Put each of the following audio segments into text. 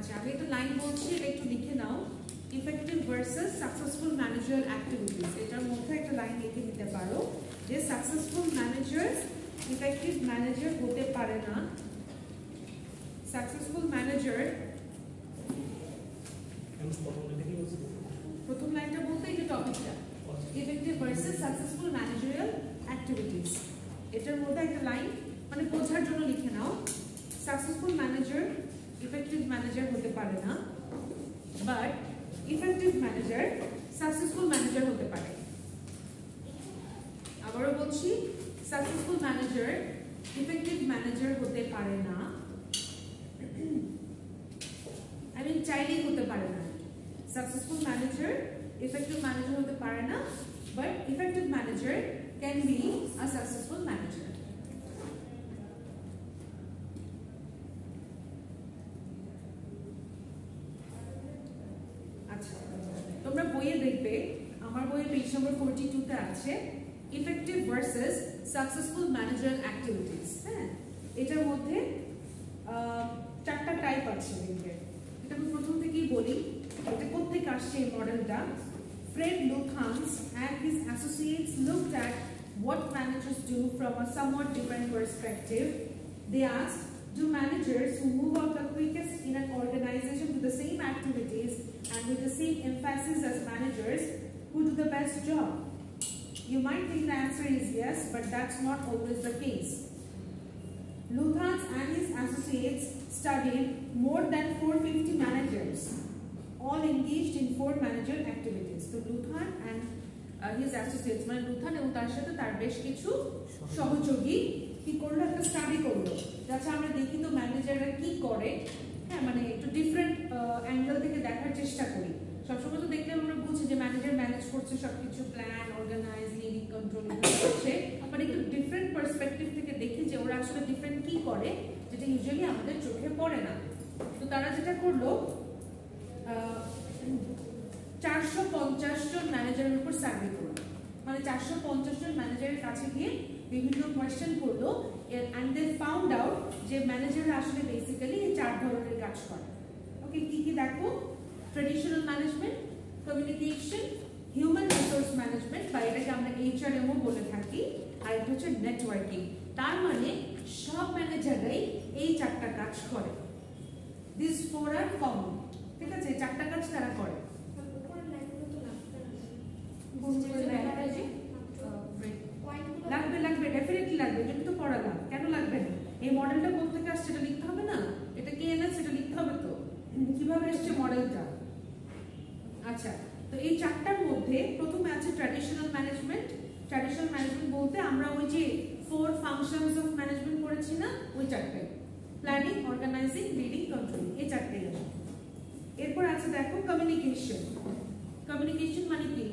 আচ্ছা আমি একটা লাইন বলছি, এটা একটু লিখে নাও। ইফেক্টিভ ভার্সেস সাকসেসফুল ম্যানেজারাল অ্যাক্টিভিটিস, এটার মধ্যে একটা লাইন লিখে দিতে পারো যে সাকসেসফুল ম্যানেজার ইফেক্টিভ ম্যানেজার হতে পারে না। সাকসেসফুল ম্যানেজার, প্রথম লাইনটা বলতে এই যে টপিকটা effective versus successful managerial activities, এটার মধ্যে একটা লাইন মানে বোঝার জন্য লিখে নাও। সাকসেসফুল ম্যানেজার ইফেক্টিভ ম্যানেজার হতে পারে না, but effective manager successful manager হতে পারে। আবারও বলছি, সাকসেসফুল ম্যানেজার ইফেক্টিভ ম্যানেজার হতে পারে না, আই মিন চাইলেই হতে পারে না। সাকসেসফুল ম্যানেজার ইফেক্টিভ ম্যানেজার হতে পারে না, but effective manager can be a successful manager. আচ্ছা তোমরা বইয়ে দেখবে, আমার বইয়ে পেজ নম্বর 42 তে আছে ইফেক্টিভ ভার্সেস সাকসেসফুল ম্যানেজারাল অ্যাক্টিভিটিস। হ্যাঁ, এটার মধ্যে চারটা টাইপ আছে দেখবে। এটা আমি প্রথম থেকেই বলি, এটা কোত্থেকে আসছে এই মডেলটা। Fred Luthans and his associates looked at what managers do from a somewhat different perspective. They asked, do managers who move out the quickest in an organization do the same activities and with the same emphasis as managers who do the best job? You might think the answer is yes, but that's not always the case. Luthans and his associates studied more than 450 managers, all engaged in 4 managerial activities. So Luthan and his associates, মানে লুথান এবং তার সাথে তার বেশ কিছু সহযোগী কি করলো, একটা স্টাডি করলো যাতে আমরা দেখি তো ম্যানেজাররা কি করে। হ্যাঁ, মানে একটু ডিফারেন্ট অ্যাঙ্গেল থেকে দেখার চেষ্টা করি। সবসময় তো দেখলে আমরা বুঝি যে ম্যানেজার ম্যানেজ করছে সবকিছু, প্ল্যান, অর্গানাইজ, লিডিং, কন্ট্রোল করছে, মানে একটু ডিফারেন্ট পার্সপেক্টিভ থেকে দেখি যে ওরা আসলে ডিফারেন্ট কি করে, যেটা ইউজুয়ালি আমাদের চোখে পড়ে না। তো তারা যেটা করলো, 450 জন ম্যানেজারের উপর সার্ভে করলো, মানে 450 জন ম্যানেজারের কাছে গিয়ে বিভিন্ন কোয়েশ্চেন করলো, এন্ড দে ফাউন্ড আউট যে ম্যানেজাররা আসলে বেসিক্যালি এই 4 ধরনের কাজ করে। ওকে, কি কি দেখো? Traditional management, communication, human resource management বা এটাকে আমরা এইচআরএমও বলে থাকি, আর এটা হচ্ছে নেটওয়ার্কিং। তার মানে সব ম্যানেজাররাই এই 4টা কাজ করে। দিস 4 আর কমন, ঠিক আছে? 4টা কাজ তারা করে। লাগবে লাগবে, ডেফিনেটলি লাগবে, যদি তো পড়ালাম, কেন লাগবে না? এই মডেলটা কোথা থেকে আসছে এটা লিখতে হবে না? এটা কে এনেছে এটা লিখতে হবে তো, কিভাবে এসছে মডেলটা। আচ্ছা, তো এই 4টার মধ্যে প্রথমে আছে ট্র্যাডিশনাল ম্যানেজমেন্ট। ট্র্যাডিশনাল ম্যানেজমেন্ট বলতে আমরা ওই যে 4 ফাংশনস অফ ম্যানেজমেন্ট পড়েছি না, ওই 4টাই, প্ল্যানিং, অর্গানাইজিং, লিডিং, কন্ট্রোলিং, এই 4টাই আছে। এরপর আছে দেখো কমিউনিকেশন। কমিউনিকেশন মানে কি?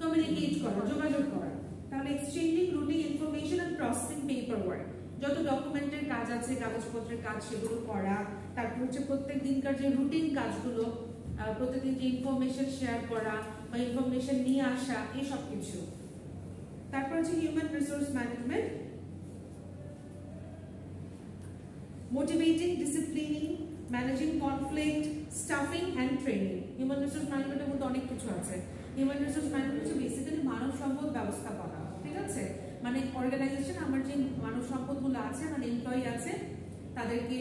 কমিউনিকেট করা, যোগাযোগ করা। তাহলে exchanging, routing information and processing paper work, যত ডকুমেন্টের কাজ আছে, কাগজপত্রের কাজ, সেগুলো করা। তারপর হচ্ছে প্রত্যেক দিনকার যে রুটিন কাজগুলো, প্রতিদিন যে ইনফরমেশন শেয়ার করা বা ইনফরমেশন নিয়ে আসা, এই সব কিছু। তারপর হচ্ছে human resource management, motivating, disciplining, managing conflict, staffing and training. Human resource ম্যানেজমেন্টের মধ্যে অনেক কিছু আছে। হিউম্যান রিসোর্স ম্যানেজমেন্ট হচ্ছে বেসিক্যালি মানব সম্পদ ব্যবস্থাপনা, ঠিক আছে? মানে অর্গানাইজেশন, আমার যে মানব সম্পদগুলো আছে, মানে এমপ্লয়ি আছে, তাদেরকে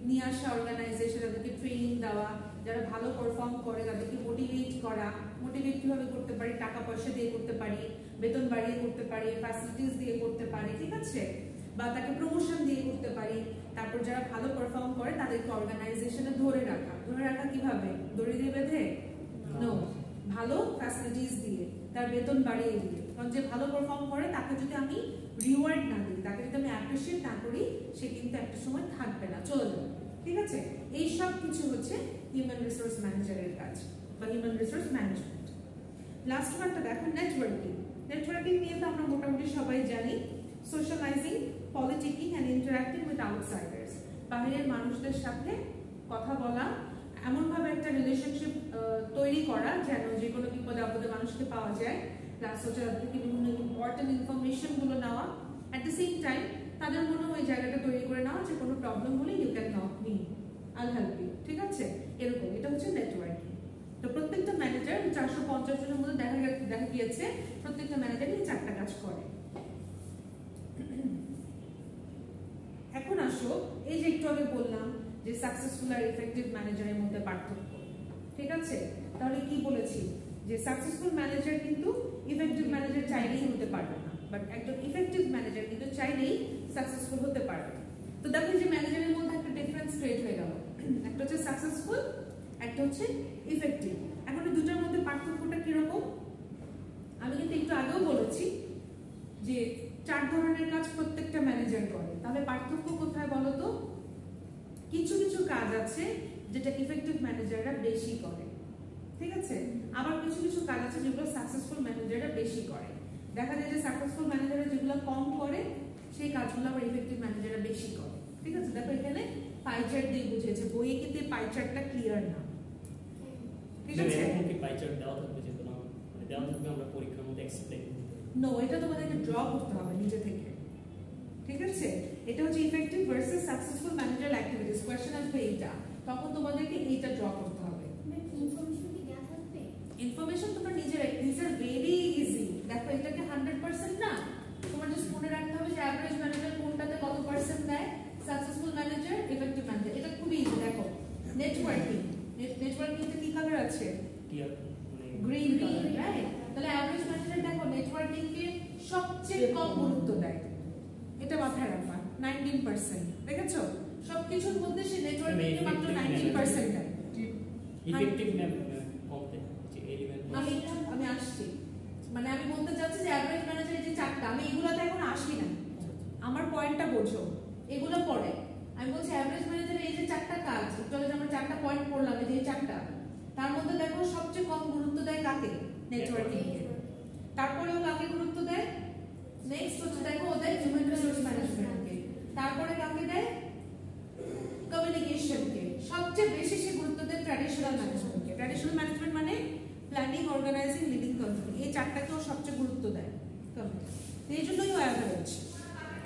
নিয়ে আসা অর্গানাইজেশন, তাদেরকে ট্রেনিং দেওয়া, যারা ভালো পারফর্ম করে তাদেরকে মোটিভেট করা। মোটিভেট কিভাবে করতে পারি? টাকা পয়সা দিয়ে করতে পারি, বেতন বাড়িয়ে করতে পারি, ফ্যাসিলিটিস দিয়ে করতে পারি, ঠিক আছে? বা তাকে প্রমোশন দিয়ে করতে পারি। তারপর যারা ভালো পারফর্ম করে তাদেরকে অর্গানাইজেশনে ধরে রাখা। ধরে রাখা কিভাবে? দড়ি দিয়ে বেঁধে? নো, ভালো ফ্যাসিলিটিস দিয়ে, তার বেতন বাড়িয়ে দিয়ে। কারণ যে ভালো পারফর্ম করে তাকে যদি আমি রিওয়ার্ড না দিই, তাকে যদি আমি অ্যাপ্রিশিয়েট না করি, সে কিন্তু একটা সময় থাকবে না, চলে যাবে, ঠিক আছে? এই সব কিছু হচ্ছে হিউম্যান রিসোর্স ম্যানেজারের কাজ বা হিউম্যান রিসোর্স ম্যানেজমেন্ট। লাস্ট ওয়ানটা দেখো নেটওয়ার্কিং। নেটওয়ার্কিং নিয়ে তো আমরা মোটামুটি সবাই জানি। Socialising, পলিটিকিং and interacting with outsiders, বাইরের মানুষদের সাথে কথা বলা, এমনভাবে একটা রিলেশনশিপ তৈরি করা যেন যে কোনো বিপদে আপদে মানুষকে পাওয়া যায়, প্লাস হচ্ছে তাদেরকে বিভিন্ন ইম্পর্টেন্ট ইনফরমেশন গুলো নেওয়া, অ্যাট দ্য সেম টাইম তাদের মনে ওই জায়গাটা তৈরি করে নেওয়া যে কোনো প্রবলেম হলে ইউ ক্যান নক মি, আইল হেল্প ইউ, ঠিক আছে? 450 জনের মধ্যে দেখা গিয়েছে প্রত্যেকটা ম্যানেজার এই 4টা কাজ করে। এখন আসো এই যে একটু আগে বললাম যে সাকসেসফুল আর ইফেক্টিভ ম্যানেজারের মধ্যে পার্থক্য, ঠিক আছে? তাহলে কি বলেছি যে সাকসেসফুল ম্যানেজার কিন্তু ইফেক্টিভ ম্যানেজার চাইলেই হতে পারবে না, বাট একজন ইফেক্টিভ ম্যানেজার কিন্তু চাইলেই সাকসেসফুল হতে পারবে। তো দেখো যে ম্যানেজারের মধ্যে একটা ডিফারেন্স ক্রিয়েট হয়ে গেল, একটা হচ্ছে সাকসেসফুল, একটা হচ্ছে ইফেক্টিভ। এখন এই দুটোর মধ্যে পার্থক্যটা কিরকম? আমি কিন্তু একটু আগেও বলেছি যে 4 ধরনের কাজ প্রত্যেকটা ম্যানেজার করে। তাহলে পার্থক্য কোথায় বলো তো? কিছু কিছু কাজ আছে যেটা ইফেক্টিভ ম্যানেজাররা বেশি করে, ঠিক আছে? আবার কিছু কিছু কাজ আছে যেগুলো সাকসেসফুল ম্যানেজাররা বেশি করে। দেখা যায় যে সাকসেসফুল ম্যানেজাররা যেগুলো কম করে সেই কাজগুলো আবার ইফেক্টিভ ম্যানেজাররা বেশি করে, ঠিক আছে? দেখো এখানে পাই চার্ট দিয়ে বুঝিয়েছে, বইয়ে কিন্তু পাই চার্টটা ক্লিয়ার না, ঠিক আছে? এরকম কি পাই চার্ট দেওয়া থাকবে যে কোনো দেওয়া থাকবে আমরা পরীক্ষার মধ্যে এক্সপ্লেইন করতে? নো, এটা তোমাদেরকে ড্র করতে হবে নিজে থেকে, ঠিক আছে? এটা হচ্ছে effective versus successful manager activities, question আসবে এইটা, তখন তোমাদেরকে এইটা ড্র করতে হবে। ইনফরমেশন কি দেওয়া থাকবে? ইনফরমেশন তোমরা নিজেরাই, দিস আর ভেরি ইজি। দেখো এটাকে 100% না, তোমার জাস্ট মনে রাখতে হবে যে অ্যাভারেজ ম্যানেজার কোনটাতে কত পার্সেন্ট দেয়, সাকসেসফুল ম্যানেজার, ইফেক্টিভ ম্যানেজার। এটা খুবই ইজি। দেখো নেটওয়ার্কিং, নেটওয়ার্কিংতে কি কালার আছে? Green colour, right? তাহলে অ্যাভারেজ ম্যানেজার দেখো নেটওয়ার্কিং কে সবচেয়ে কম গুরুত্ব দেয়, এটা মাথায় রাখবা। 19% দেখেছো? সবকিছুর মধ্যে সে নেটওয়ার্কিং কে মাত্র 19% দেয়। ইফেক্টিভ কমতে যে এলিমেন্ট আমি আসছি, মানে আমি বলতে চাচ্ছি যে অ্যাভারেজ ম্যানেজার যে 4টা, আমি এগুলাতে এখন আসি না, আমার পয়েন্টটা বোঝো, এগুলো পড়ে। আমি বলছি অ্যাভারেজ ম্যানেজার এই যে 4টা কাজ, তাহলে আমরা 4টা পয়েন্ট পড়লাম, এই যে 4টা, তার মধ্যে দেখো সবচেয়ে কম গুরুত্ব দেয় কাকে? নেটওয়ার্কিং কে। তারপরেও কাকে গুরুত্ব দেয়? নেক্সট হচ্ছে দেখো ওদের হিউম্যান রিসোর্স ম্যানেজমেন্ট কে। তারপরে কাকে দেয়? কমিউনিকেশন কে। সবচেয়ে বেশি সে গুরুত্ব দেয় ট্র্যাডিশনাল ম্যানেজমেন্ট কে। ট্র্যাডিশনাল ম্যানেজমেন্ট মানে প্ল্যানিং, অর্গানাইজিং, লিডিং, কন্ট্রোলিং, এই 4টাকেও সবচেয়ে গুরুত্ব দেয় কমিটি। এই জন্যই ও অ্যাভারেজ,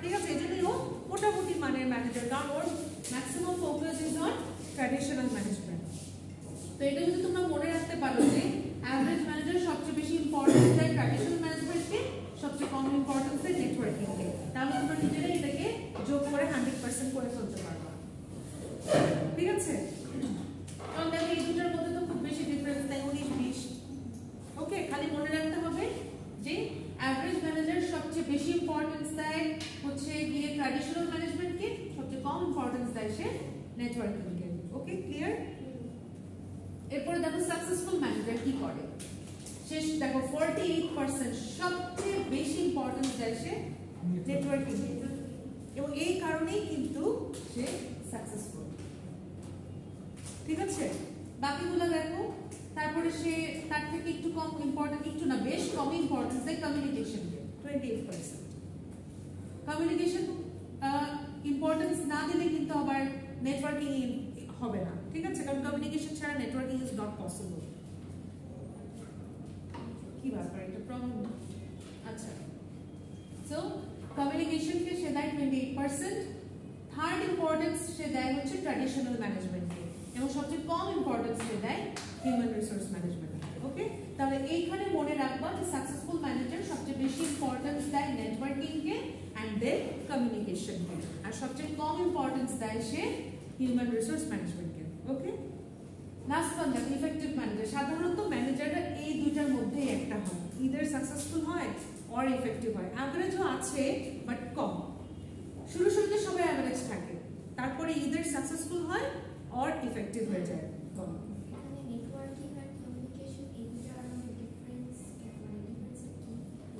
ঠিক আছে? এই জন্যই ও মোটামুটি মানের ম্যানেজার, কারণ ওর maximum focus is on traditional management. তো এটা যদি তোমরা মনে রাখতে পারো যে অ্যাভারেজ ম্যানেজার সবচেয়ে বেশি ইম্পর্টেন্স দেয় ট্র্যাডিশনাল ম্যানেজমেন্টকে, সবচেয়ে কম ইম্পর্টেন্স দেয় নেটওয়ার্কিংকে, তাহলে তোমরা নিজেরাই এটাকে যোগ করে 100% করে ফেলতে পারবে, ঠিক আছে? কারণ দেখো এই দুটোর মধ্যে তো খুব বেশি ডিফারেন্স নেই, 19-20। ওকে, খালি মনে রাখতে হবে যে অ্যাভারেজ ম্যানেজার সবচেয়ে বেশি ইম্পর্টেন্স দেয় হচ্ছে গিয়ে ট্র্যাডিশনাল ম্যানেজমেন্টকে, সবচেয়ে কম ইম্পর্টেন্স দেয় সে নেটওয়ার্কিংকে। ওকে, ক্লিয়ার? এরপরে দেখো সাকসেসফুল ম্যানেজার কি করে। শেষ দেখো 48% সবচেয়ে বেশি ইম্পর্টেন্স দেয় সে নেটওয়ার্কিং কে, এবং এই কারণেই কিন্তু সে সাকসেসফুল, ঠিক আছে? বাকিগুলো দেখো। তারপরে সে তার থেকে একটু কম ইম্পর্টেন্ট, একটু না বেশ কম ইম্পর্টেন্স দেয় কমিউনিকেশন কে, 28%। কমিউনিকেশন ইম্পর্টেন্স না দিলে কিন্তু আবার নেটওয়ার্কিং হবে না, ঠিক আছে? কারণ কমিউনিকেশন ছাড়া নেটওয়ার্কিং ইজ নট পসিবল। কি ব্যাপার, এটা প্রবলেম? আচ্ছা, সো কমিউনিকেশন কে সে দেয় 28%। থার্ড ইম্পর্টেন্স সে দেয় হচ্ছে ট্র্যাডিশনাল ম্যানেজমেন্টকে, এবং সবচেয়ে কম ইম্পর্টেন্স সে দেয় হিউম্যান রিসোর্স ম্যানেজমেন্টকে। ওকে, তাহলে এইখানে মনে রাখবা যে সাকসেসফুল ম্যানেজার সবচেয়ে বেশি ইম্পর্টেন্স দেয় নেটওয়ার্কিংকে এন্ড দেন কমিউনিকেশনকে, আর সবচেয়ে কম ইম্পর্টেন্স দেয় সে হিউম্যান রিসোর্স ম্যানেজমেন্টকে। ওকে, লাস্ট ওয়ান দেখো ইফেক্টিভ ম্যানেজার। সাধারণত ম্যানেজাররা এই দুইটার মধ্যেই একটা হয়, ইদার সাকসেসফুল হয় অর ইফেক্টিভ হয়। অ্যাভারেজও আছে বাট কম, শুরুতে সবাই অ্যাভারেজ থাকে, তারপরে ইদার সাকসেসফুল হয় অর ইফেক্টিভ হয়ে যায়।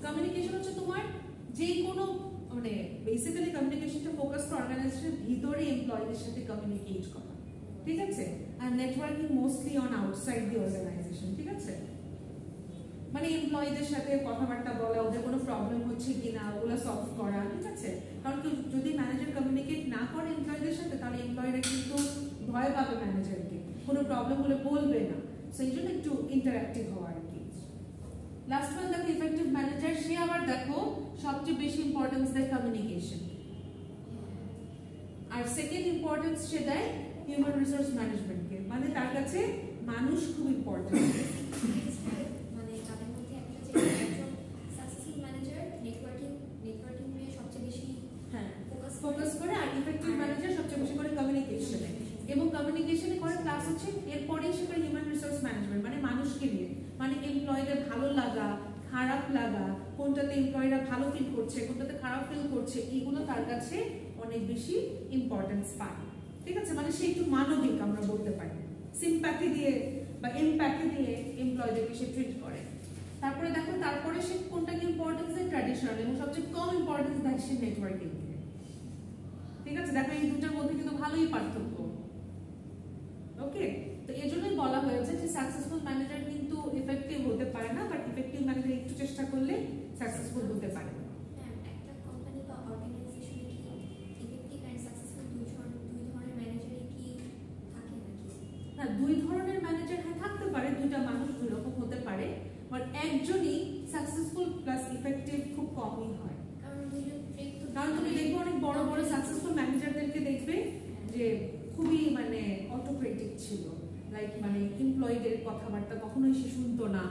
কমিউনিকেশন হচ্ছে তোমার যে কোনো মানে বেসিক্যালি কমিউনিকেশনটা ফোকাস করে অর্গানাইজেশনের ভিতরে এমপ্লয়িদের সাথে কমিউনিকেট করা, ঠিক আছে? আর networking mostly on outside the organization, ঠিক আছে? মানে এমপ্লয়িদের সাথে কথাবার্তা বলা, ওদের কোনো প্রবলেম হচ্ছে কিনা ওগুলো সলভ করা, ঠিক আছে? কারণ যদি ম্যানেজার কমিউনিকেট না করে এমপ্লয়িদের সাথে, তাহলে এমপ্লয়িরা কিন্তু ভয় পাবে ম্যানেজারকে, কোনো প্রবলেম হলে বলবে না, সেই জন্য একটু ইন্টারঅ্যাক্টিভ হওয়া আর কি। লাস্ট ওয়ান দেখো ইফেক্টিভ ম্যানেজার, সে আবার দেখো সবচেয়ে বেশি ইম্পর্টেন্স দেয় কমিউনিকেশন, আর সেকেন্ড ইম্পর্টেন্স সে দেয় হিউম্যান রিসোর্স ম্যানেজমেন্টকে। মানে তার কাছে মানুষ খুব ইম্পর্টেন্ট। মানে তাদের মধ্যে একটা যে একজন সাকসেসফুল ম্যানেজার নেটওয়ার্কিং নিয়ে সবচেয়ে বেশি ফোকাস করে, আর ইফেক্টিভ ম্যানেজার সবচেয়ে বেশি করে কমিউনিকেশনে, এবং কমিউনিকেশনে করে প্লাস হচ্ছে এরপরেই সে করে হিউম্যান রিসোর্স ম্যানেজমেন্ট, মানে মানুষকে নিয়ে, মানে এমপ্লয়ীদের ভালো লাগা খারাপ লাগা, কোনটাতে এমপ্লয়িরা ভালো ফিল করছে কোনটাতে খারাপ ফিল করছে, এগুলো তার কাছে অনেক বেশি ইম্পর্টেন্স পায়। ঠিক আছে, মানে সে একটু মানবিক আমরা বলতে পারি, সিম্প্যাথি দিয়ে বা এমপ্যাথি দিয়ে এমপ্লয়ীদেরকে সে ট্রিট করে। তারপরে দেখো তারপরে সে কোনটাকে ইম্পর্টেন্স দেয়, ট্র্যাডিশনাল, এবং সবচেয়ে কম ইম্পর্টেন্স দেয় সে নেটওয়ার্কিং। ঠিক আছে, দেখো এই দুটার মধ্যে কিন্তু ভালোই পার্থক্য। ওকে, তো এই জন্যই বলা হয়েছে যে সাকসেসফুল ম্যানেজার কিন্তু ইফেক্টিভ হতে পারে না, বাট ইফেক্টিভ ম্যানেজার একটু চেষ্টা করলে সাকসেসফুল হতে পারে। একটা কোম্পানি বা অর্গানাইজেশনে কি ইফেক্টিভ এন্ড সাকসেসফুল দুই ধরনের ম্যানেজারই কি থাকে নাকি? না, দুই ধরনের ম্যানেজার হ্যাঁ থাকতে পারে, দুইটা মানুষ দুই রকম হতে পারে, বাট একজনই সাকসেসফুল প্লাস ইফেক্টিভ খুব কমই হয়। কারণ তুমি দেখবে অনেক বড় বড় সাকসেসফুল ম্যানেজারদেরকে দেখবে যে খুবই মানে অটোক্রেটিক ছিল, লাইক মানে এমপ্লয়ীদের কথাবার্তা কখনোই সে শুনতো না,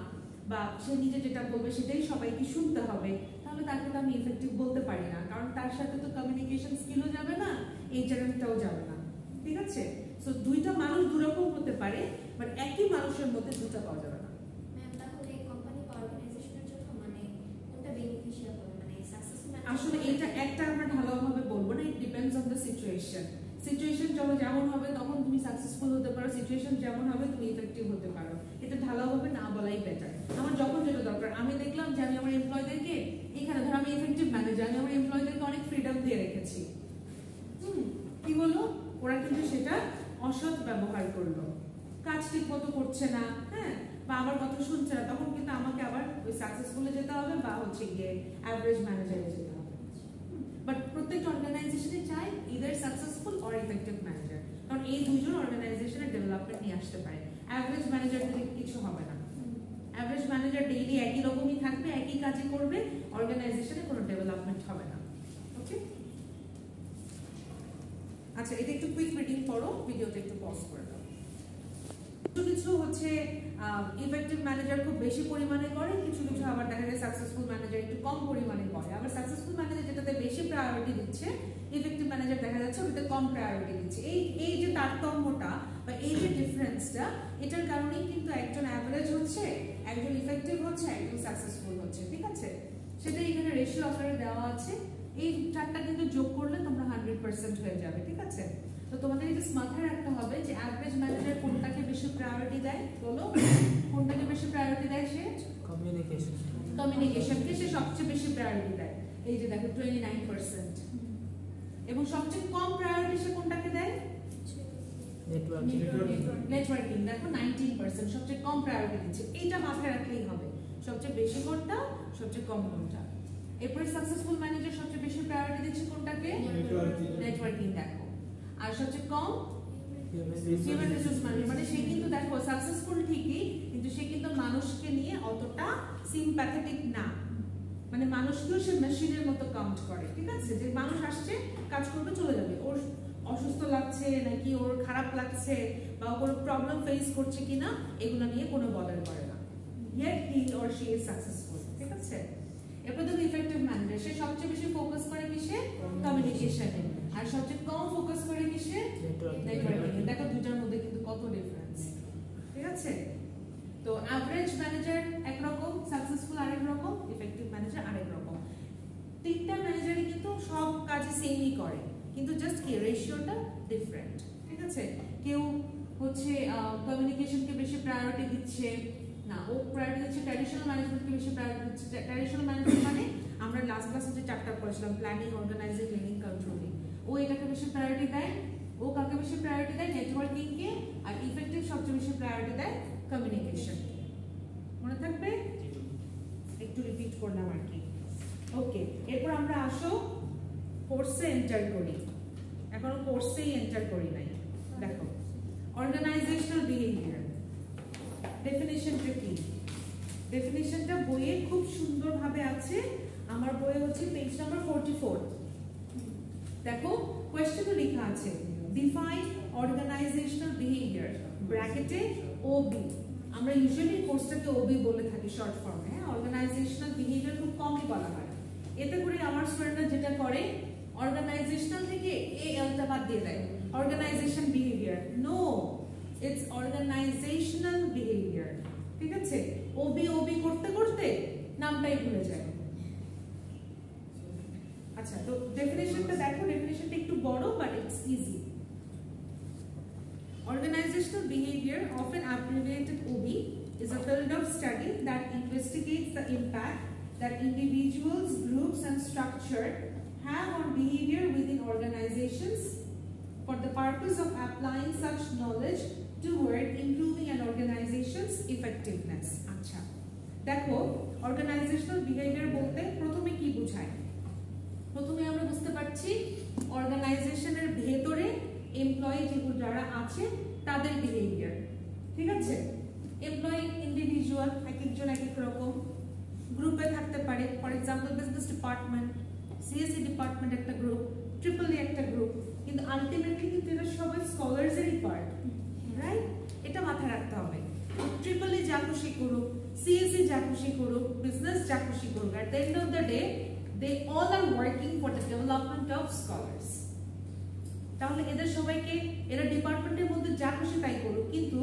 বা সে নিজে যেটা বলবে সেটাই সবাইকে শুনতে হবে, তাহলে তাকে তো আমি ইফেক্টিভ বলতে পারি না, কারণ তার সাথে তো কমিউনিকেশন স্কিলও যাবে না, এইচআরএমটাও যাবে না। ঠিক আছে, সো দুইটা মানুষ দুরকম হতে পারে, বাট একই মানুষের মধ্যে দুটো পাওয়া যাবে না। ম্যাম তাহলে কোম্পানি বা অর্গানাইজেশনের জন্য মানে কোনটা বেনিফিশিয়াল হবে, মানে সাকসেসফুল আসলে এটা একটা আমরা ঢালাওভাবে বলবো না, it depends on the situation. Situation যেমন হবে তখন তুমি সাকসেসফুল হতে পারো, সিচুয়েশন যেমন হবে তুমি ইফেক্টিভ হতে পারো, এটা ঢালাওভাবে না বলাই বেটার। আমার যখন যেটা দরকার, আমি দেখলাম যে আমি আমার এমপ্লয়ীদেরকে এখানে ধর আমি ইফেক্টিভ ম্যানেজার, আমি আমার এমপ্লয়ীদেরকে অনেক ফ্রিডম দিয়ে রেখেছি, কি হলো ওরা কিন্তু সেটা অসৎ ব্যবহার করলো, কাজ ঠিক মতো করছে না, হ্যাঁ, বা আমার কথা শুনছে না, তখন কিন্তু আমাকে আবার ওই সাকসেসফুলে যেতে হবে বা হচ্ছে গিয়ে অ্যাভারেজ ম্যানেজারে যেতে হবে। বাট প্রত্যেকটা অর্গানাইজেশনে চাই either successful or effective manager, কারণ এই দুজন অর্গানাইজেশনের ডেভেলপমেন্ট নিয়ে আসতে পারে। অ্যাভারেজ ম্যানেজার থেকে কিছু হবে না, অ্যাভারেজ ম্যানেজার ডেইলি একই রকমই থাকবে, একই কাজই করবে, অর্গানাইজেশনে কোনো ডেভেলপমেন্ট হবে না। ওকে, আচ্ছা এটা একটু কুইক রিডিং করো, ভিডিওতে একটু পজ করে দাও। কিছু হচ্ছে ইফেক্টিভ ম্যানেজার খুব বেশি পরিমাণে করে, কিছু কিছু আবার দেখা যায় সাকসেসফুল ম্যানেজার একটু কম পরিমাণে করে, আবার সাকসেসফুল ম্যানেজার যেটাতে বেশি প্রায়োরিটি দিচ্ছে, ইফেক্টিভ ম্যানেজার দেখা যাচ্ছে ওটাতে কম প্রায়োরিটি দিচ্ছে। এই যে তারতম্যটা বা এই যে ডিফারেন্সটা, এটার কারণেই কিন্তু একজন অ্যাভারেজ হচ্ছে, একজন ইফেক্টিভ হচ্ছে, একজন সাকসেসফুল হচ্ছে। ঠিক আছে, সেটা এখানে রেশিও আকারে দেওয়া আছে, এই চারটা কিন্তু যোগ করলে তোমরা 100% হয়ে যাবে। ঠিক আছে, তো তোমাদের এটা মাথায় রাখতে হবে যে অ্যাভারেজ ম্যানেজার কোনটাকে বেশি প্রায়োরিটি দেয়, বলো কোনটাকে বেশি প্রায়োরিটি দেয়? সে কমিউনিকেশনকে সে সবচেয়ে বেশি প্রায়োরিটি দেয়, এই যে দেখো 29%। এবং সবচেয়ে কম প্রায়োরিটি সে কোনটাকে দেয়? নেটওয়ার্কিং, দেখো 19%, সবচেয়ে কম প্রায়োরিটি দিচ্ছে। এইটা মাথায় রাখলেই হবে, সবচেয়ে বেশি কোনটা, সবচেয়ে কম কোনটা। এরপরে সাকসেসফুল ম্যানেজার সবচেয়ে বেশি প্রায়োরিটি দিচ্ছে কোনটাকে? নেটওয়ার্কিং, দেখো। আর সবচেয়ে কম হিউম্যান রিসোর্স ম্যানেজার, মানে সে কিন্তু দেখো সাকসেসফুল ঠিকই, কিন্তু সে কিন্তু মানুষকে নিয়ে অতটা সিম্প্যাথেটিক না, মানে মানুষকেও সে মেশিনের মতো কাউন্ট করে। ঠিক আছে, যে মানুষ আসছে কাজ করবে চলে যাবে, ওর অসুস্থ লাগছে নাকি ওর খারাপ লাগছে বা কোনো প্রবলেম ফেস করছে কিনা এগুলো নিয়ে কোনো বদার করে না, yet he or she is successful। ঠিক আছে, এরপর দেখো ইফেক্টিভ ম্যানেজার, সে সবচেয়ে বেশি ফোকাস করে কিসে? কমিউনিকেশনে, আর সবচেয়ে কম ফোকাস করে কিসে? নেটওয়ার্কিং। দেখো দুটার মধ্যে কিন্তু কত ডিফারেন্স। ঠিক আছে, তো অ্যাভারেজ ম্যানেজার একরকম, সাকসেসফুল আরেক রকম, ইফেক্টিভ ম্যানেজার আরেক রকম। তিনটা ম্যানেজারই কিন্তু সব কাজে সেমই করে, কিন্তু জাস্ট কি রেশিওটা ডিফারেন্ট। ঠিক আছে, কেউ হচ্ছে কমিউনিকেশনকে বেশি প্রায়োরিটি দিচ্ছে না, ও প্রায়োরিটি দিচ্ছে ট্র্যাডিশনাল ম্যানেজমেন্টকে বেশি প্রায়োরিটি দিচ্ছে। ট্র্যাডিশনাল ম্যানেজমেন্ট মানে আমরা লাস্ট ক্লাসে যে চ্যাপ্টার পড়েছিলাম, প্ল্যানিং, অর্গানাইজিং, লিডিং, কন্ট্রোলিং, ও এটাকে বেশি প্রায়োরিটি দেয়। ও কাকে বেশি প্রায়োরিটি দেয়? নেটওয়ার্কিংকে। আর ইফেক্টিভ সবচেয়ে বেশি প্রায়োরিটি দেয় কমিউনিকেশনকে। মনে থাকবে? একটু রিপিট করলাম আর কি। ওকে, এরপর আমরা আসো কোর্সে এন্টার করি। এখনো কোর্সেই এন্টার করি নাই। দেখো অর্গানাইজেশনাল বিহেভিয়ার ডেফিনিশনটা কি? ডেফিনিশনটা বইয়ে খুব সুন্দরভাবে আছে, আমার বইয়ে হচ্ছে পেজ নাম্বার 44। দেখো কোয়েশ্চেনে লেখা আছে ডিফাইন অর্গানাইজেশনাল বিহেভিয়ার, ব্র্যাকেটে ওবি, আমরা ইউজুয়ালি কোর্সটাকে ওবি বলে থাকি শর্ট ফর্মে। অর্গানাইজেশনাল বিহেভিয়ার খুব কমই বলা হয়। এতে করে আমার স্টুডেন্টরা যেটা করে অর্গানাইজেশনাল থেকে এলটা বাদ দিয়ে দেয়, organization behavior. No, it's organizational behavior. ঠিক আছে, ওবি ওবি করতে করতে নামটাই ভুলে যায়। আচ্ছা, তো ডেফিনেশনটা দেখো, ডেফিনেশনটা একটু বড় but it's easy. Organizational behavior, often abbreviated OB, is a field of study that investigates the impact that individuals, groups, and structure have on behavior within organizations for the purpose of applying such knowledge toward improving an organization's effectiveness. আচ্ছা, দেখো organizational behavior বলতে প্রথমে কি বোঝায়? প্রথমে আমরা বুঝতে পারছি অর্গানাইজেশনের ভেতরে এমপ্লয়ি যেগুলো যারা আছে তাদের বিহেভিয়ার। ঠিক আছে, এমপ্লয়ি ইন্ডিভিজুয়াল এক একজন এক এক রকম, গ্রুপে থাকতে পারে। For example business department, CSC department একটা গ্রুপ, ট্রিপল ই একটা গ্রুপ, কিন্তু আলটিমেটলি কিন্তু এরা সবাই স্কলারসেরই পার্ট, রাইট? এটা মাথায় রাখতে হবে। ট্রিপল ই যা খুশি করুক, সিএসসি যা খুশি করুক, বিজনেস যা খুশি করুক, at the end of the day they all are working for the development of scholars. তাহলে এদের সবাইকে এরা ডিপার্টমেন্টের মধ্যে যা খুশি তাই করুক, কিন্তু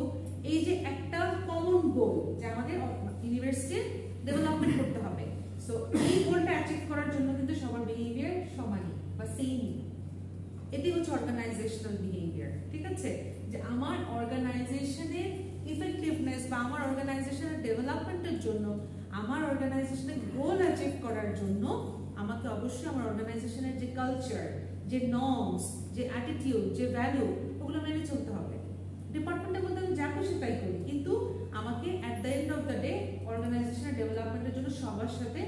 এই যে একটা কমন গোল যে আমাদের ইউনিভার্সিটির ডেভেলপমেন্ট করতে হবে, সো এই গোলটা অ্যাচিভ করার জন্য কিন্তু সবার বিহেভিয়ার সমানই বা সেমই। এটি হচ্ছে অর্গানাইজেশনাল বিহেভিয়ার। ঠিক আছে, যে আমার অর্গানাইজেশনের ইফেক্টিভনেস বা আমার অর্গানাইজেশনের ডেভেলপমেন্টের জন্য, আমার অর্গানাইজেশনের গোল অ্যাচিভ করার জন্য আমাকে অবশ্যই আমার অর্গানাইজেশনের যে কালচার, যে নর্মস, যে অ্যাটিটিউড, যে ভ্যালু, ওগুলো মেনে চলতে হবে। ডিপার্টমেন্টের মধ্যে আমি যা খুশি তাই করি, কিন্তু আমাকে at the end of the day অর্গানাইজেশনের ডেভেলপমেন্টের জন্য সবার সাথে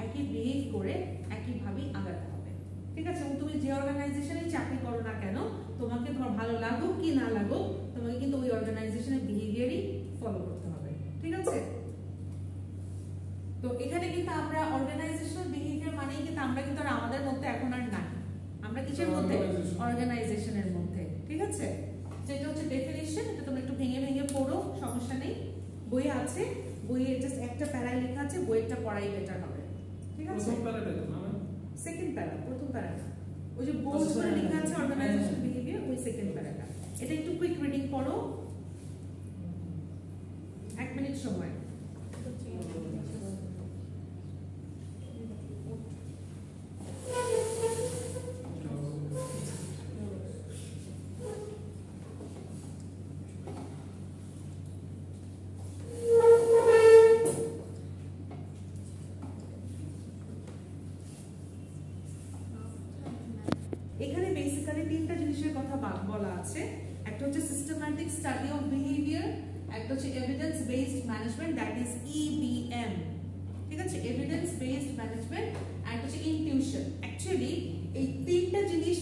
একই বিহেভ করে একইভাবেই আগাতে হবে। ঠিক আছে, এবং তুমি যে অর্গানাইজেশনে চাকরি করো না কেন, তোমাকে তোমার ভালো লাগুক কি না লাগুক, তোমাকে কিন্তু ওই অর্গানাইজেশনের বিহেভিয়ারই ফলো করতে হবে। ঠিক আছে, তো এখানে কিন্তু আমরা অর্গানাইজেশনাল বিহেভিয়ার মানেই কিন্তু আমরা কিন্তু আর আমাদের মধ্যে এখন আর নাই, আমরা কিসের মধ্যে? অর্গানাইজেশনের মধ্যে। ঠিক আছে, যেটা হচ্ছে ডেফিনিশন, এটা তোমরা একটু ভেঙে ভেঙে পড়ো, সমস্যা নেই, বই আছে, বইয়ে জাস্ট একটা প্যারায় লেখা আছে, বইয়েরটা পড়াই বেটার হবে। ঠিক আছে, প্রথম প্যারাটা না, সেকেন্ড প্যারা, প্রথম প্যারা না, ওই যে বোল্ড করে লেখা আছে অর্গানাইজেশনাল বিহেভিয়ার, ওই সেকেন্ড প্যারাটা। এটা একটু কুইক রিডিং পড়ো, 1 মিনিট সময়। এখানে বেসিক্যালি তিনটা জিনিসের কথা বলা আছে। একটা হচ্ছে সিস্টেম্যাটিক স্টাডি অফ বিহেভিয়ার, একটা হচ্ছে evidence based management, that is EBM। ঠিক আছে, এভিডেন্স বেসড ম্যানেজমেন্ট, আর একটা হচ্ছে ইনটিউশন। অ্যাকচুয়ালি এই তিনটা জিনিস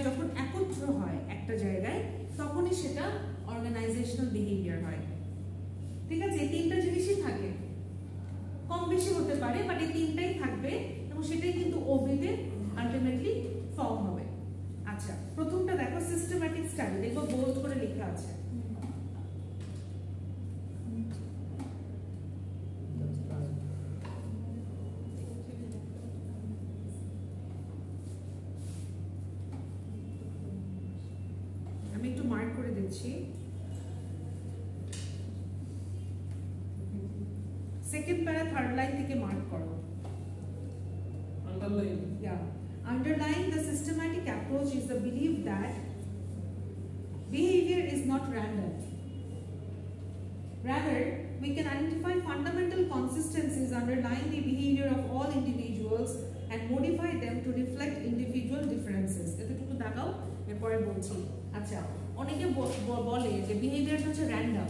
যখন একত্র হয় একটা জায়গায়, তখনই সেটা অর্গানাইজেশনাল বিহেভিয়ার হয়। ঠিক আছে, এই তিনটা জিনিসই থাকে, কম বেশি হতে পারে, বাট এই তিনটাই থাকবে, এবং সেটাই কিন্তু ওবিতে আলটিমেটলি ফর্ম হবে। আচ্ছা, প্রথমটা দেখো সিস্টেম্যাটিক স্টাডি, দেখো বোল্ড করে লেখা আছে। আমি একটু মার্ক করে দিচ্ছি। সেকেন্ড প্যারা থার্ড লাইন থেকে মার্ক করো। Underline. Yeah. Underlying the systematic approach is the belief that behavior is not random. Rather, we can identify fundamental consistencies underlying the behavior of all individuals and modify them to reflect individual differences. এতটুকু দেখাও, এরপরে বলছি। আচ্ছা, অনেকে বলে যে বিহেভিয়ারটা হচ্ছে random,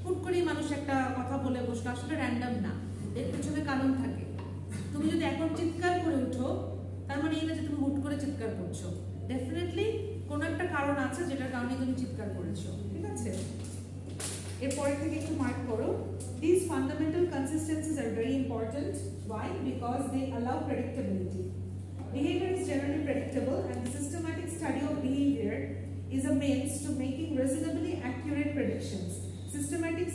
হুট করেই মানুষ একটা কথা বলে বসলো, আসলে র্যান্ডম না, এর পেছনে কারণ থাকে। তুমি যদি এখন চিৎকার করে উঠো, তার মানে এই না যে তুমি হুট করে চিৎকার করছো, ডেফিনেটলি কোনো একটা কারণ আছে যেটার কারণে তুমি চিৎকার করেছো। ঠিক আছে, এরপরে থেকে একটু মার্ক করো। These fundamental consistencies are very important. Why? Because they allow predictability. Behavior is generally predictable, and the systematic study of behavior is a means to making reasonably accurate predictions.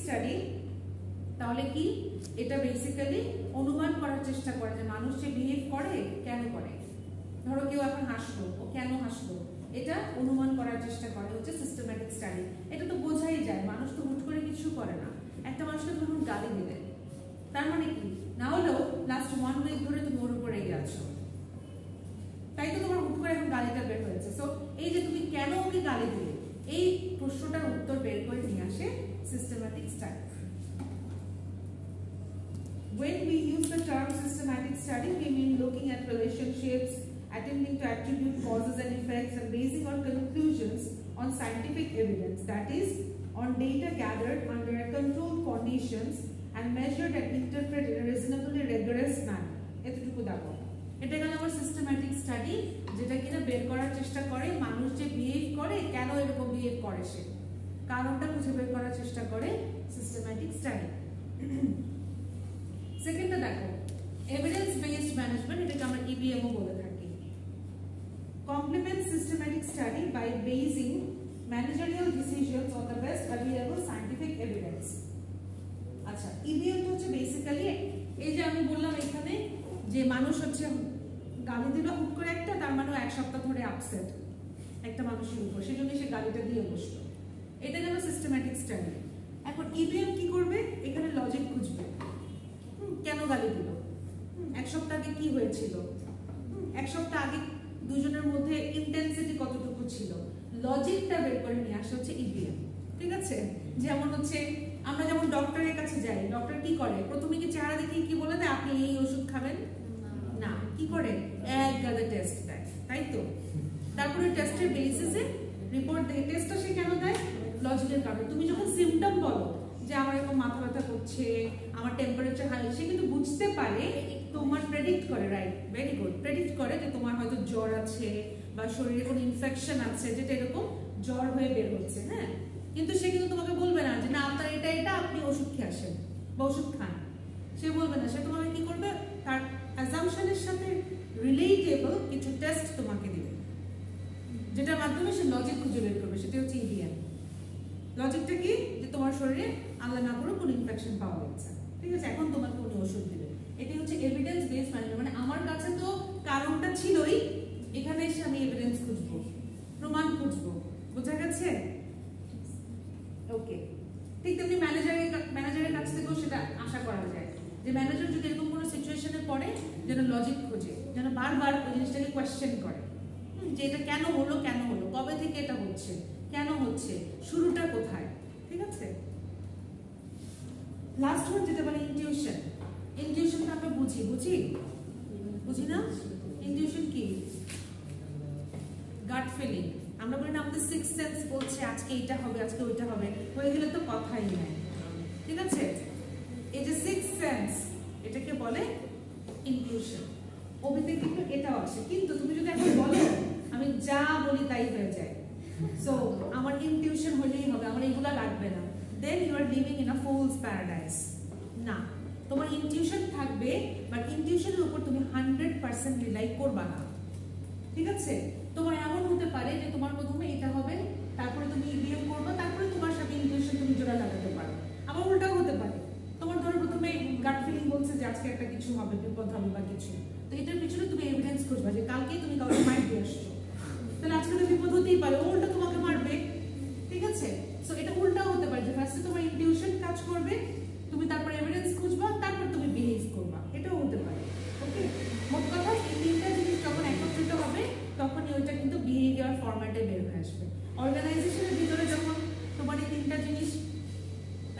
Study তাহলে কি এটা basically অনুমান করার চেষ্টা করে যে মানুষ যে বিহেভ করে কেন করে। ধরো কেউ এখন হাসলো, ও কেন হাসলো, এটা অনুমান করার চেষ্টা করে হচ্ছে সিস্টেম্যাটিক স্টাডি। এটা তো বোঝাই যায়, মানুষ তো হুট করে কিছু করে না। একটা মানুষকে তুমি গালি দিলে, তার মানে কি না হলেও লাস্ট 1 উইক ধরে তুমি ওর উপরে রেগে আছো, তাই তো তোমার হুট করে এখন গালিটা বের হয়েছে। সো এই যে তুমি কেন ওকে গালি দিলে, এই প্রশ্নটার উত্তর বের করে নিয়ে আসে systematic study. When we use the term systematic study, we mean looking at relationships, attempting to attribute causes and effects, and basing our conclusions on scientific evidence, that is, on data gathered under a controlled conditions and measured and interpreted in a reasonably rigorous manner. এতটুকু দেখো, এটা গেল আমার systematic study, যেটা কিনা বের করার চেষ্টা করে মানুষ যে বিহেভ করে কেন এরকম বিহেভ করে, সে কারণটা খুঁজে বের করার চেষ্টা করে সিস্টেম্যাটিক স্টাডি। সেকেন্ডটা দেখো, এভিডেন্স বেসড ম্যানেজমেন্ট, এটাকে আমরা ইবিএম ও বলে থাকি। Complement systematic study by basing managerial decisions on the best available scientific evidence. আচ্ছা, ইবিএম হচ্ছে বেসিক্যালি এই যে আমি বললাম এখানে যে মানুষ হচ্ছে গালি দিল হুট করে একটা, তার মানে 1 সপ্তাহ ধরে আপসেট একটা মানুষের উপর, সেজন্য সে গালিটা দিয়ে বসলো, এটা গেল সিস্টেম্যাটিক স্টাডি। এখন ইবিএম কি করবে, এখানে লজিক খুঁজবে, কেন গালি দিল, 1 সপ্তাহ আগে কি হয়েছিল, 1 সপ্তাহ আগে দুজনের মধ্যে ইন্টেন্সিটি কতটুকু ছিল, লজিকটা বের করে নিয়ে আসা হচ্ছে ইবিএম। ঠিক আছে, যেমন হচ্ছে আমরা যেমন ডক্টরের কাছে যাই, ডক্টর কি করে, প্রথমে কি চেহারা দেখে কি বলে দেয় আপনি এই ওষুধ খাবেন না, কি করে এক গাদা টেস্ট দেয়, তাই তো, তারপরে টেস্টের বেসিসে রিপোর্ট দেয়। টেস্টটা সে কেন দেয়, লজিকের কারণে। তুমি যখন সিম্পটম বলো যে আমার এরকম মাথা ব্যথা করছে, আমার টেম্পারেচার হাই, সে কিন্তু বুঝতে পারে, তোমার প্রেডিক্ট করে, রাইট, ভেরি গুড, প্রেডিক্ট করে যে তোমার হয়তো জ্বর আছে বা শরীরে কোনো ইনফেকশন আছে, যেটা এরকম জ্বর হয়ে বের হচ্ছে। হ্যাঁ, কিন্তু সে কিন্তু তোমাকে বলবে না যে না আপনার এটা এটা আপনি ওষুধ খেয়ে আসেন বা ওষুধ খান, সে বলবে না। সে তোমাকে কি করবে, তার অ্যাজাম্পশনের সাথে রিলেটেবল কিছু টেস্ট তোমাকে দিবে, যেটার মাধ্যমে সে লজিক খুঁজে বের করবে, সেটা হচ্ছে ইবিএম। লজিকটা কি, যে তোমার শরীরে আল্লাহ না করে কোনো ইনফেকশন পাওয়া যাচ্ছে, ঠিক আছে, এখন তোমাকে কোনো ওষুধ দিবে। এটাই হচ্ছে এভিডেন্স বেসড ম্যানেজমেন্ট। মানে আমার কাছে তো কারণটা ছিলই, এখানে এসে আমি এভিডেন্স খুঁজবো, প্রমাণ খুঁজবো। বোঝা গেছে? ওকে, ঠিক তেমনি ম্যানেজারের কাছ থেকেও সেটা আশা করা যায় যে ম্যানেজার যদি এরকম কোনো সিচুয়েশনে পড়ে যেন লজিক খোঁজে, যেন বারবার ওই জিনিসটাকে কোয়েশ্চেন করে, যে এটা কেন হলো, কবে থেকে এটা হচ্ছে, কেন হচ্ছে, শুরুটা কোথায়। ঠিক আছে, লাস্ট ওয়ান যেটা বলে ইনটিউশন। ইনটিউশনটা আমরা বুঝি না? ইনটিউশন কি, গাট ফিলিং। আমরা বলি না আমাদের সিক্স সেন্স বলছে আজকে এটা হবে, আজকে ওইটা হবে, হয়ে গেলে তো কথাই নাই। ঠিক আছে, এই যে সিক্স সেন্স, এটাকে বলে ইনটিউশন। ওবিতে কিন্তু এটাও আসে, কিন্তু তুমি যদি এখন বলো আমি যা বলি তাই হয়ে যায়, সো আমার ইনটিউশন হলেই হবে, আমার এগুলা লাগবে না, then you are living in a fool's paradise. না, তোমার ইনটিউশন থাকবে, বাট ইনটিউশনের উপর তুমি 100% রিলাই করবা না। ঠিক আছে, তোমার এমন হতে পারে যে তোমার প্রথমে এটা হবে, তারপরে তুমি ইবিএম করবে, তারপরে তোমার সাথে ইনটিউশন তুমি জোড়া লাগাতে পারো। আবার উল্টাও হতে পারে, তোমার ধরো প্রথমে গাট ফিলিং বলছে যে আজকে একটা কিছু হবে, বিপদ হবে বা কিছু, তো এটার পিছনে তুমি এভিডেন্স খুঁজবা যে কালকেই তুমি কাউকে মার দিয়ে আসছো, তাহলে আজকে তো বিপদ হতেই পারে, উল্টা তোমাকে মারবে। ঠিক আছে, সো এটা উল্টাও হতে পারে যে ফার্স্টে তোমার ইনটিউশন কাজ করবে, তুমি তারপর এভিডেন্স খুঁজবা, তারপর তুমি বিহেভ করবা, এটাও হতে পারে। ওকে, মোট কথা এই তিনটা জিনিস যখন একত্রিত হবে তখনই ওইটা কিন্তু বিহেভিয়ার ফরম্যাটে বের হয়ে আসবে। অর্গানাইজেশনের ভিতরে যখন তোমার এই তিনটা জিনিস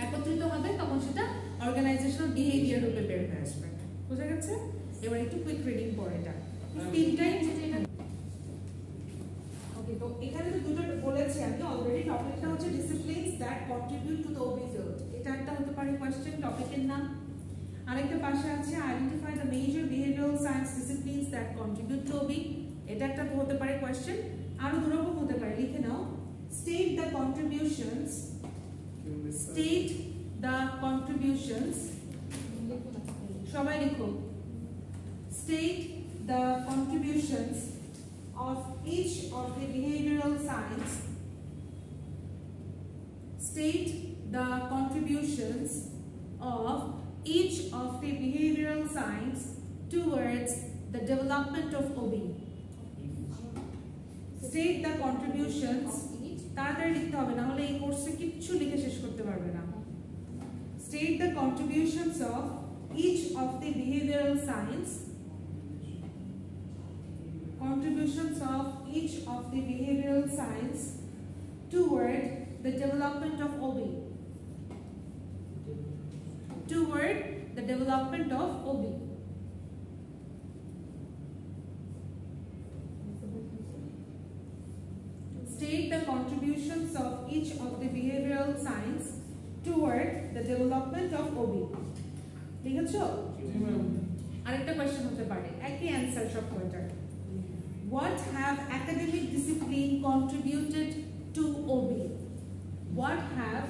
একত্রিত হবে তখন সেটা অর্গানাইজেশনাল বিহেভিয়ার রূপে বের হয়ে আসবে। বুঝা গেছে? এবার একটু কুইক রিডিং পড়ে এটা তিনটাই যেটা। ওকে, তো এখানে তো দুটো বলেছি আমি অলরেডি। টপিকটা হচ্ছে disciplines that contribute to the OB field, এটা একটা হতে পারে কোশ্চেন টপিকের নাম। আরেকটা পাশে আছে identify the major behavioural science disciplines that contribute to OB, এটা একটা হতে পারে কোশ্চেন। আরো দুরকম হতে পারে, লিখে নাও। স্টেট দ্য কন্ট্রিবিউশনস, সবাই লিখো, state the contributions of each of the behavioral science, state the contributions of each of the behavioral science towards the development of OB. State the contributions, তাড়াতাড়ি লিখতে হবে না হলে এই কোর্সে কিচ্ছু লিখে শেষ করতে পারবে না। State the contributions of each of the behavioral science toward the development of OB. Toward the development of OB. State the contributions of each of the behavioral science toward the development of OB. লিখেছো? আরেকটা question হতে পারে একই answer সব কয়টার। What have academic discipline contributed to OB? What have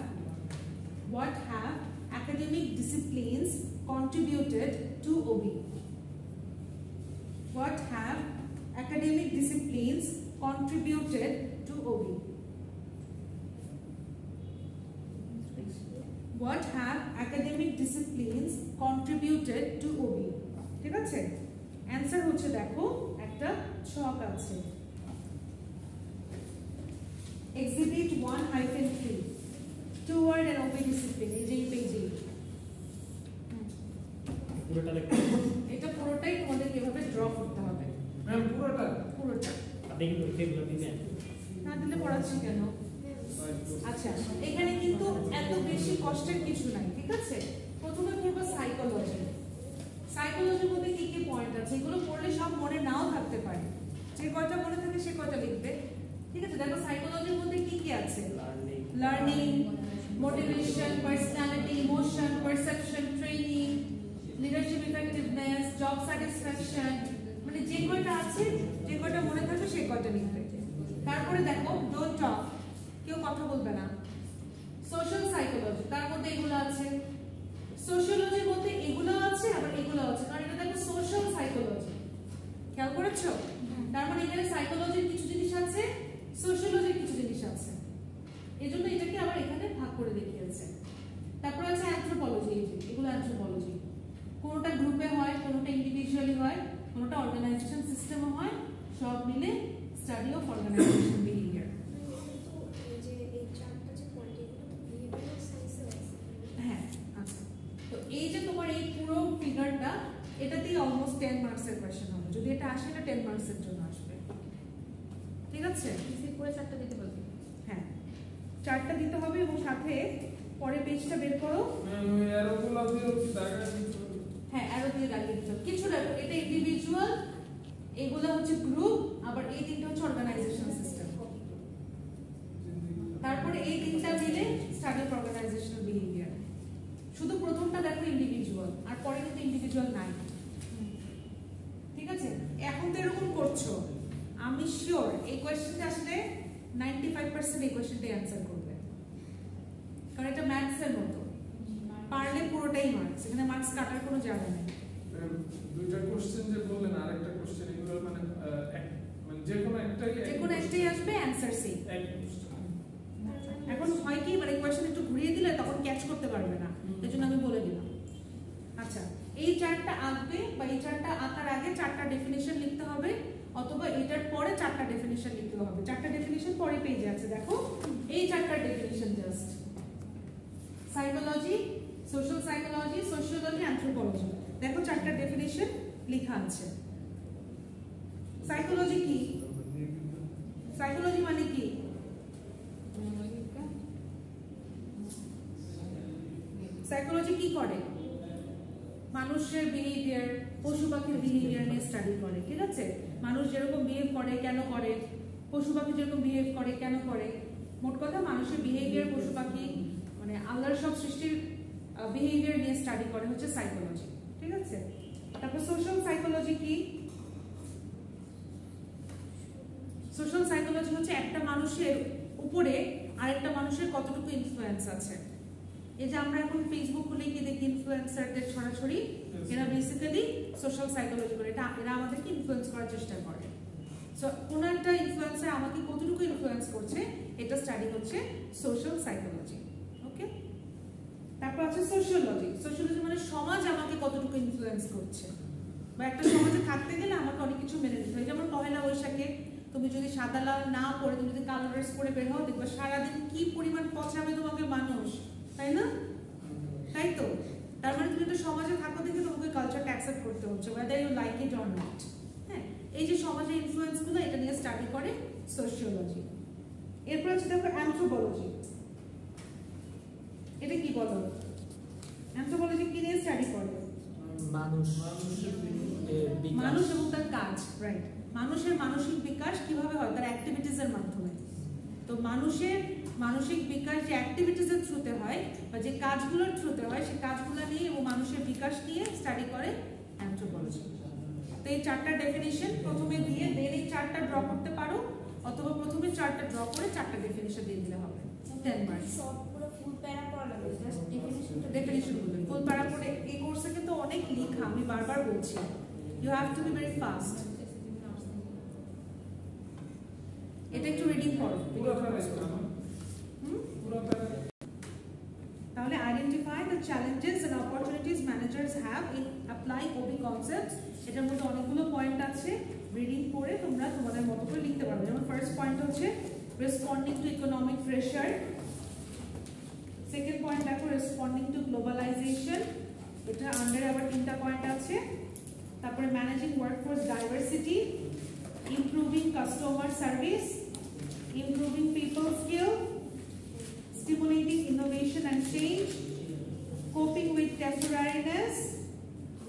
academic disciplines contributed to OB? What have academic disciplines contributed to OB? What have academic disciplines contributed to OB? ঠিক আছে, answer হচ্ছে দেখো একটা ছক আছে Exhibit 1-3 toward an OB discipline এই যে পেজে পুরোটা দেখতে এটা পুরোটাই তোমাদের কিভাবে ড্র করতে হবে ম্যাম পুরোটা আপনি কি লিখেগুলো দিবেন না দিলে পড়াচ্ছি কেন আচ্ছা এখানে কিন্তু এত বেশি কষ্টের কিছু নাই ঠিক আছে প্রথমে পড়বো সাইকোলজির মধ্যে কি কি পয়েন্ট আছে এগুলো পড়লে সব মনে নাও থাকতে পারে যে কয়টা মনে থাকে সে কয়টা লিখবে ঠিক আছে দেখো সাইকোলজির মধ্যে কি কি আছে learning motivation personality emotion perception training leadership effectiveness job satisfaction মানে যে কয়টা আছে যে কয়টা মনে থাকবে সেই কয়টা লিখবে তারপরে দেখো ডোন্ট টক কেউ কথা বলবে না সোশ্যাল সাইকোলজি তার মধ্যে এগুলো আছে সোশিওলজির মধ্যে এগুলো আছে আবার এগুলো আছে কারণ এটা দেখো সোশ্যাল সাইকোলজি খেয়াল করেছো তার মানে এখানে সাইকোলজির কিছু জিনিস আছে সোশিওলজির কিছু জিনিস আছে এজন্য এটাকে আবার এখানে ভাগ করে দেখিয়েছে তারপর আছে অ্যানথ্রোপোলজি এগুলো অ্যানথ্রোপোলজি কোনটা গ্রুপে হয় কোনটা ইন্ডিভিজুয়ালি হয় কোনটা অর্গানাইজেশন সিস্টেমে হয় সব মিলে স্টাডি অফ অর্গানাইজেশন বিহেভিয়ার হ্যাঁ আচ্ছা তো এই যে তোমার এই পুরো ফিগারটা এটাতেই অলমোস্ট 10 মার্কসের কোশ্চেন হবে যদি এটা আসে না 10 মার্কসের জন্য আসবে ঠিক আছে ইজি করে চারটা দিতে বলবি হ্যাঁ চারটা দিতে হবে এবং সাথে পরে পেজটা বের করো অ্যারোগুলো দিয়ে দাগা দিতে হবে হ্যাঁ অ্যারো দিয়ে দাগিয়ে দিতে হবে কিছু দেখো এটা ইন্ডিভিজুয়াল এগুলো হচ্ছে গ্রুপ আবার এই তিনটা হচ্ছে অর্গানাইজেশন সিস্টেম তারপরে এই তিনটা মিলে স্টাডি অফ অর্গানাইজেশনাল বিহেভিয়ার শুধু প্রথমটা দেখো ইন্ডিভিজুয়াল আর পরে কিন্তু ইন্ডিভিজুয়াল নাই ঠিক আছে এখন তো এরকম করছো আমি শিওর এই কোশ্চেনটা আসলে 95% এই কোশ্চেনটাই অ্যানসার করবে কারণ এটা ম্যাথস এর মতো পারলে পুরোটাই মার্কস এখানে মার্কস কাটার কোনো জায়গা নেই দুইটা কোশ্চেন যে বললেন আরেকটা কোশ্চেন এগুলো মানে যে কোনো একটাই আসবে অ্যানসার সেম এখন হয় কি মানে কোশ্চেন একটু ঘুরিয়ে দিলে তখন ক্যাচ করতে পারবে না এজন্য আমি বলে দিলাম আচ্ছা এই চারটা আঁকবে বা এই চারটা আঁকার আগে চারটা ডেফিনিশন লিখতে হবে অথবা এটার পরে চারটা ডেফিনিশন লিখতে হবে চারটা ডেফিনিশন পরে পেজে আছে দেখো এই চারটা definition just psychology social psychology sociology anthropology দেখো চারটা ডেফিনিশন লেখা আছে সাইকোলজি কি সাইকোলজি মানে কি সাইকোলজি কি করে মানুষের বিহেভিয়ার পশু পাখির বিহেভিয়ার নিয়ে স্টাডি করে ঠিক আছে মানুষ যেরকম বিহেভ করে কেন করে পশু পাখি যেরকম বিহেভ করে কেন করে মোট কথা মানুষের বিহেভিয়ার পশু পাখি মানে আল্লাহর সব সৃষ্টির বিহেভিয়ার নিয়ে স্টাডি করে হচ্ছে সাইকোলজি ঠিক আছে তারপর সোশ্যাল সাইকোলজি কি সোশ্যাল সাইকোলজি হচ্ছে একটা মানুষের উপরে আরেকটা মানুষের কতটুকু ইনফ্লুয়েন্স আছে এই যে আমরা এখন ফেসবুক খুলে গিয়ে দেখি ইনফ্লুয়েন্সারদের ছড়াছড়ি এরা বেসিক্যালি সোশ্যাল সাইকোলজি করে এটা এরা আমাদেরকে ইনফ্লুয়েন্স করার চেষ্টা করে সো কোন একটা ইনফ্লুয়েন্সার আমাকে কতটুকু ইনফ্লুয়েন্স করছে এটা স্টাডি হচ্ছে সোশ্যাল সাইকোলজি তারপর আছে সোশিওলজি। সোশিওলজি মানে সমাজ আমাকে কতটুকু ইনফ্লুয়েন্স করছে, বা একটা সমাজে থাকতে গেলে আমাকে অনেক কিছু মেনে নিতে হয়। যেমন পহেলা বৈশাখে তুমি যদি সাদা লাল না পরে তুমি যদি কালো ড্রেস পরে বের হও, দেখবে সারাদিন কি পরিমাণ পচাবে তোমাকে মানুষ, তাই না? তাই তো, তার মানে তুমি একটা সমাজে থাকো দেখে তোমাকে কালচারটা অ্যাকসেপ্ট করতে হচ্ছে, whether you like it or not। হ্যাঁ, এই যে সমাজের ইনফ্লুয়েন্সগুলো, এটা নিয়ে স্টাডি করে সোশিওলজি। এরপর আছে দেখো অ্যানথ্রোপোলজি। এটা কি বলো? অ্যানথ্রোপোলজি কি নিয়ে স্টাডি করে? মানুষ এবং তার কাজ, রাইট। মানুষের মানসিক বিকাশ কিভাবে হয়? তার অ্যাক্টিভিটিসের মাধ্যমে। তো মানুষের মানসিক বিকাশ যে অ্যাক্টিভিটিসের থ্রুতে হয় বা যে কাজগুলোর থ্রুতে হয়, সেই কাজগুলো নিয়ে এবং মানুষের বিকাশ নিয়ে স্টাডি করে অ্যানথ্রোপোলজি। তো এই চারটা ডেফিনিশন প্রথমে দিয়ে দেন এই চারটা ড্র করতে পারো, অথবা প্রথমে চারটা ড্র করে চারটা ডেফিনিশন দিয়ে দিলে হবে। 10 মার্কস। পুরো ফুল প্যারা পড়া লাগবে, জাস্ট ডেফিনিশনগুলো ফুল প্যারা করে। এই কোর্সে কিন্তু অনেক লেখা, আমি বারবার বলছি, you have to be very fast. এটা একটু রিডিং করো। তাহলে identify the challenges and opportunities managers have in apply OB concepts. এটার মধ্যে অনেকগুলো পয়েন্ট আছে, রিডিং করে তোমরা তোমাদের মতো করে লিখতে পারবে। যেমন ফার্স্ট পয়েন্ট হচ্ছে responding two economic pressure. Second point দেখো রেসপন্ডিং টু গ্লোবালাইজেশন, এটা আন্ডারে আবার তিনটা পয়েন্ট আছে। তারপরে managing workforce diversity, improving customer service, improving people skill, stimulating innovation and change, coping with temporariness,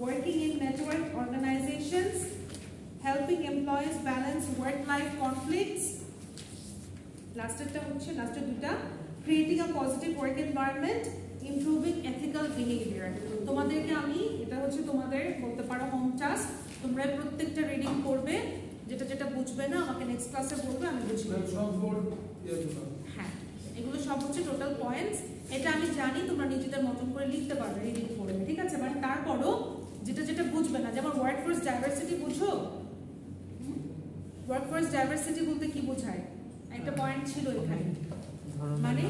working in network organizations, helping employees balance work-life conflicts. Last duta, creating a positive work environment, improving ethical behavior. তোমাদেরকে আমি এটা হচ্ছে তোমাদের বলতে পারো home task, তোমরা প্রত্যেকটা reading করবে, যেটা যেটা বুঝবে না আমাকে নেক্সট ক্লাসে বলবে, আমি বুঝিয়ে দেব। সব বোর্ড হ্যাঁ, এগুলো সব হচ্ছে টোটাল পয়েন্টস। এটা আমি জানি তোমরা নিজেদের মতন করে লিখতে পারবে রিডিং করে, ঠিক আছে? বাট তারপরও যেটা যেটা বুঝবে না, যেমন ওয়ার্কফোর্স ডাইভার্সিটি বুঝো? ওয়ার্কফোর্স ডাইভার্সিটি বলতে কি বোঝায়? একটা পয়েন্ট ছিল এখানে, মানে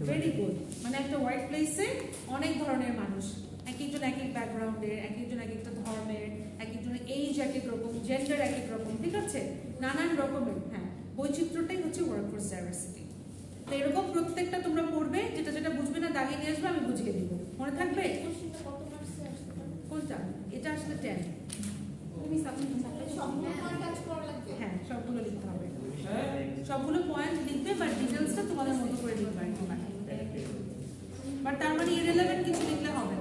ভেরি গুড, মানে একটা ওয়ার্ক প্লেসে অনেক ধরনের মানুষ, এক একজন এক এক ব্যাকগ্রাউন্ডের, এক একজন এক একটা ধর্মের, এক একজনের এইজ এক এক রকম, জেন্ডার এক এক রকম, ঠিক আছে? নানান রকমের, হ্যাঁ, বৈচিত্র্যটাই হচ্ছে ওয়ার্কফোর্স ডাইভার্সিটি। তো এরকম প্রত্যেকটা তোমরা পড়বে, যেটা যেটা বুঝবে না দাগিয়ে নিয়ে আসবে, আমি বুঝিয়ে দিব। মনে থাকবে? কোনটা? এটা আসলে 10। হ্যাঁ, সবগুলো লিখতে হবে, সবগুলো পয়েন্ট লিখবে, বাট ডিটেলসটা তোমাদের মতো করে লিখবে। বাট তার মানে ইররিলেভেন্ট কিছু লিখলে হবে